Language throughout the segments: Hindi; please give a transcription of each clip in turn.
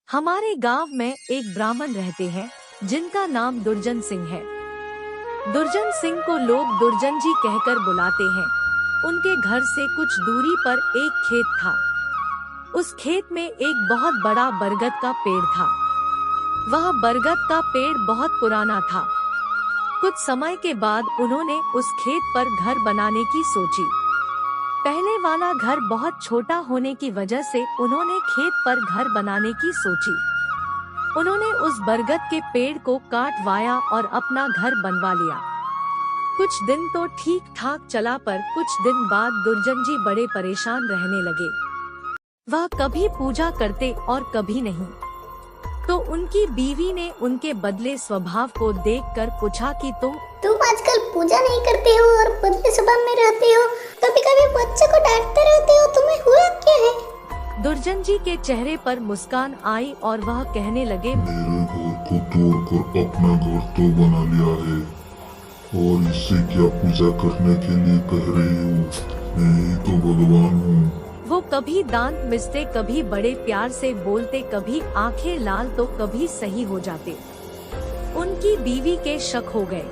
हमारे गांव में एक ब्राह्मण रहते हैं जिनका नाम दुर्जन सिंह है। दुर्जन सिंह को लोग दुर्जन जी कहकर बुलाते हैं। उनके घर से कुछ दूरी पर एक खेत था। उस खेत में एक बहुत बड़ा बरगद का पेड़ था। वह बरगद का पेड़ बहुत पुराना था। कुछ समय के बाद उन्होंने उस खेत पर घर बनाने की सोची। पहले वाला घर बहुत छोटा होने की वजह से उन्होंने खेत पर घर बनाने की सोची। उन्होंने उस बरगद के पेड़ को काटवाया और अपना घर बनवा लिया। कुछ दिन तो ठीक ठाक चला, पर कुछ दिन बाद दुर्जन जी बड़े परेशान रहने लगे। वह कभी पूजा करते और कभी नहीं। तो उनकी बीवी ने उनके बदले स्वभाव को देखकर पूछा कि तुम आजकल पूजा नहीं करते हो और बदले स्वभाव में रहते हो, कभी कभी बच्चे को डांटते रहते हो, तुम्हें हुआ क्या है? दुर्जन जी के चेहरे पर मुस्कान आई और वह कहने लगे, मेरे घर को तोड़कर अपना घर तो बना लिया है और इससे क्या पूजा करने के लिए कह रही हो? मैं ही तो भगवान हूँ। वो कभी दांत मिसते, कभी बड़े प्यार से बोलते, कभी आंखें लाल तो कभी सही हो जाते। उनकी बीवी के शक हो गए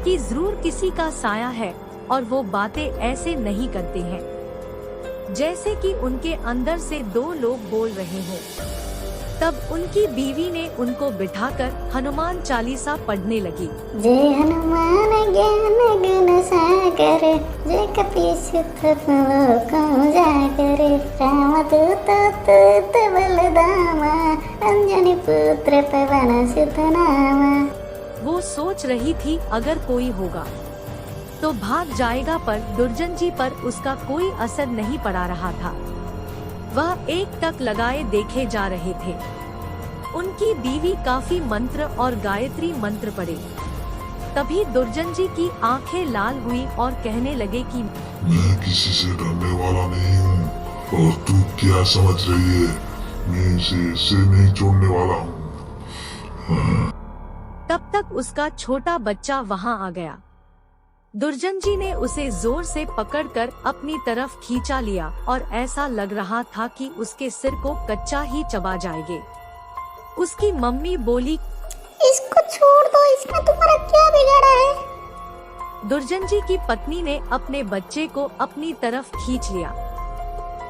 कि जरूर किसी का साया है और वो बातें ऐसे नहीं करते हैं जैसे कि उनके अंदर से दो लोग बोल रहे हों। तब उनकी बीवी ने उनको बिठाकर हनुमान चालीसा पढ़ने लगी। जय हनुमान ज्ञान गुण सागर, जय कपीश जागर, रामदूत दूत बलदामा, अंजनी पुत्र पवन सुत नामा। वो सोच रही थी अगर कोई होगा तो भाग जाएगा, पर दुर्जन जी पर उसका कोई असर नहीं पड़ा रहा था। वह एक टक लगाए देखे जा रहे थे। उनकी बीवी काफी मंत्र और गायत्री मंत्र पढ़े। तभी दुर्जन जी की आंखें लाल हुई और कहने लगे कि मैं किसी से डरने वाला नहीं हूँ और तू क्या समझ रही है? मैं इसे नहीं छोड़ने वाला हूँ। तब तक उसका छोटा बच्चा वहां आ गया। दुर्जन जी ने उसे जोर से पकड़कर अपनी तरफ खींचा लिया और ऐसा लग रहा था कि उसके सिर को कच्चा ही चबा जाएंगे। उसकी मम्मी बोली, इसको छोड़ दो, इसमें तुम्हारा क्या बिगाड़ा है? दुर्जन जी की पत्नी ने अपने बच्चे को अपनी तरफ खींच लिया।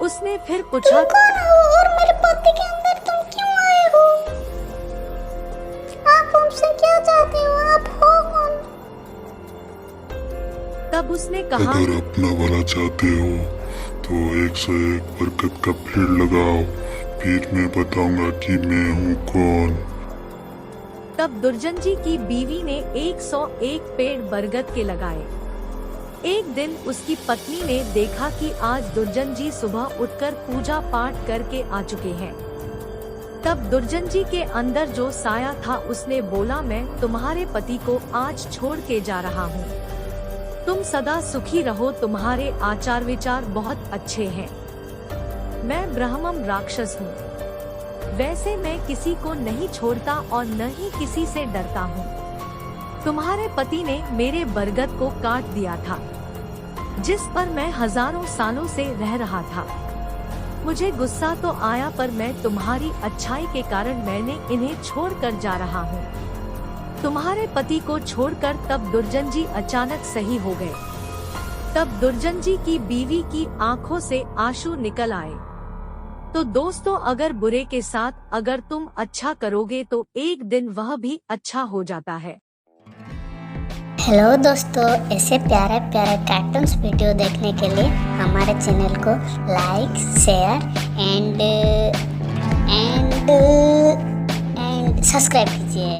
उसने फिर पूछा, तुम कौन हो और मेरे पति के अंदर तुम क्यों आए हो? आप हमसे क्या चाहते हो? आप हो कौन? तब उसने कहा, अगर अपना भला चाहते हो तो 101 बरगद का पेड़ लगाओ, फिर मैं बताऊंगा कि मैं हूँ कौन। तब दुर्जन जी की बीवी ने 101 पेड़ बरगद के लगाए। एक दिन उसकी पत्नी ने देखा कि आज दुर्जन जी सुबह उठकर पूजा पाठ करके आ चुके हैं। तब दुर्जन जी के अंदर जो साया था उसने बोला, मैं तुम्हारे पति को आज छोड़ के जा रहा हूँ। तुम सदा सुखी रहो, तुम्हारे आचार विचार बहुत अच्छे हैं। मैं ब्रह्मम राक्षस हूँ। वैसे मैं किसी को नहीं छोड़ता और न ही किसी से डरता हूँ। तुम्हारे पति ने मेरे बरगद को काट दिया था, जिस पर मैं हजारों सालों से रह रहा था। मुझे गुस्सा तो आया, पर मैं तुम्हारी अच्छाई के कारण मैंने इन्हें छोड़कर जा रहा हूँ। तुम्हारे पति को छोड़कर तब दुर्जन जी अचानक सही हो गए। तब दुर्जन जी की बीवी की आंखों से आंसू निकल आए। तो दोस्तों, अगर बुरे के साथ अगर तुम अच्छा करोगे तो एक दिन वह भी अच्छा हो जाता है। हेलो दोस्तों, ऐसे प्यारे प्यारे कार्टून्स वीडियो देखने के लिए हमारे चैनल को लाइक, शेयर एंड सब्सक्राइब कीजिए।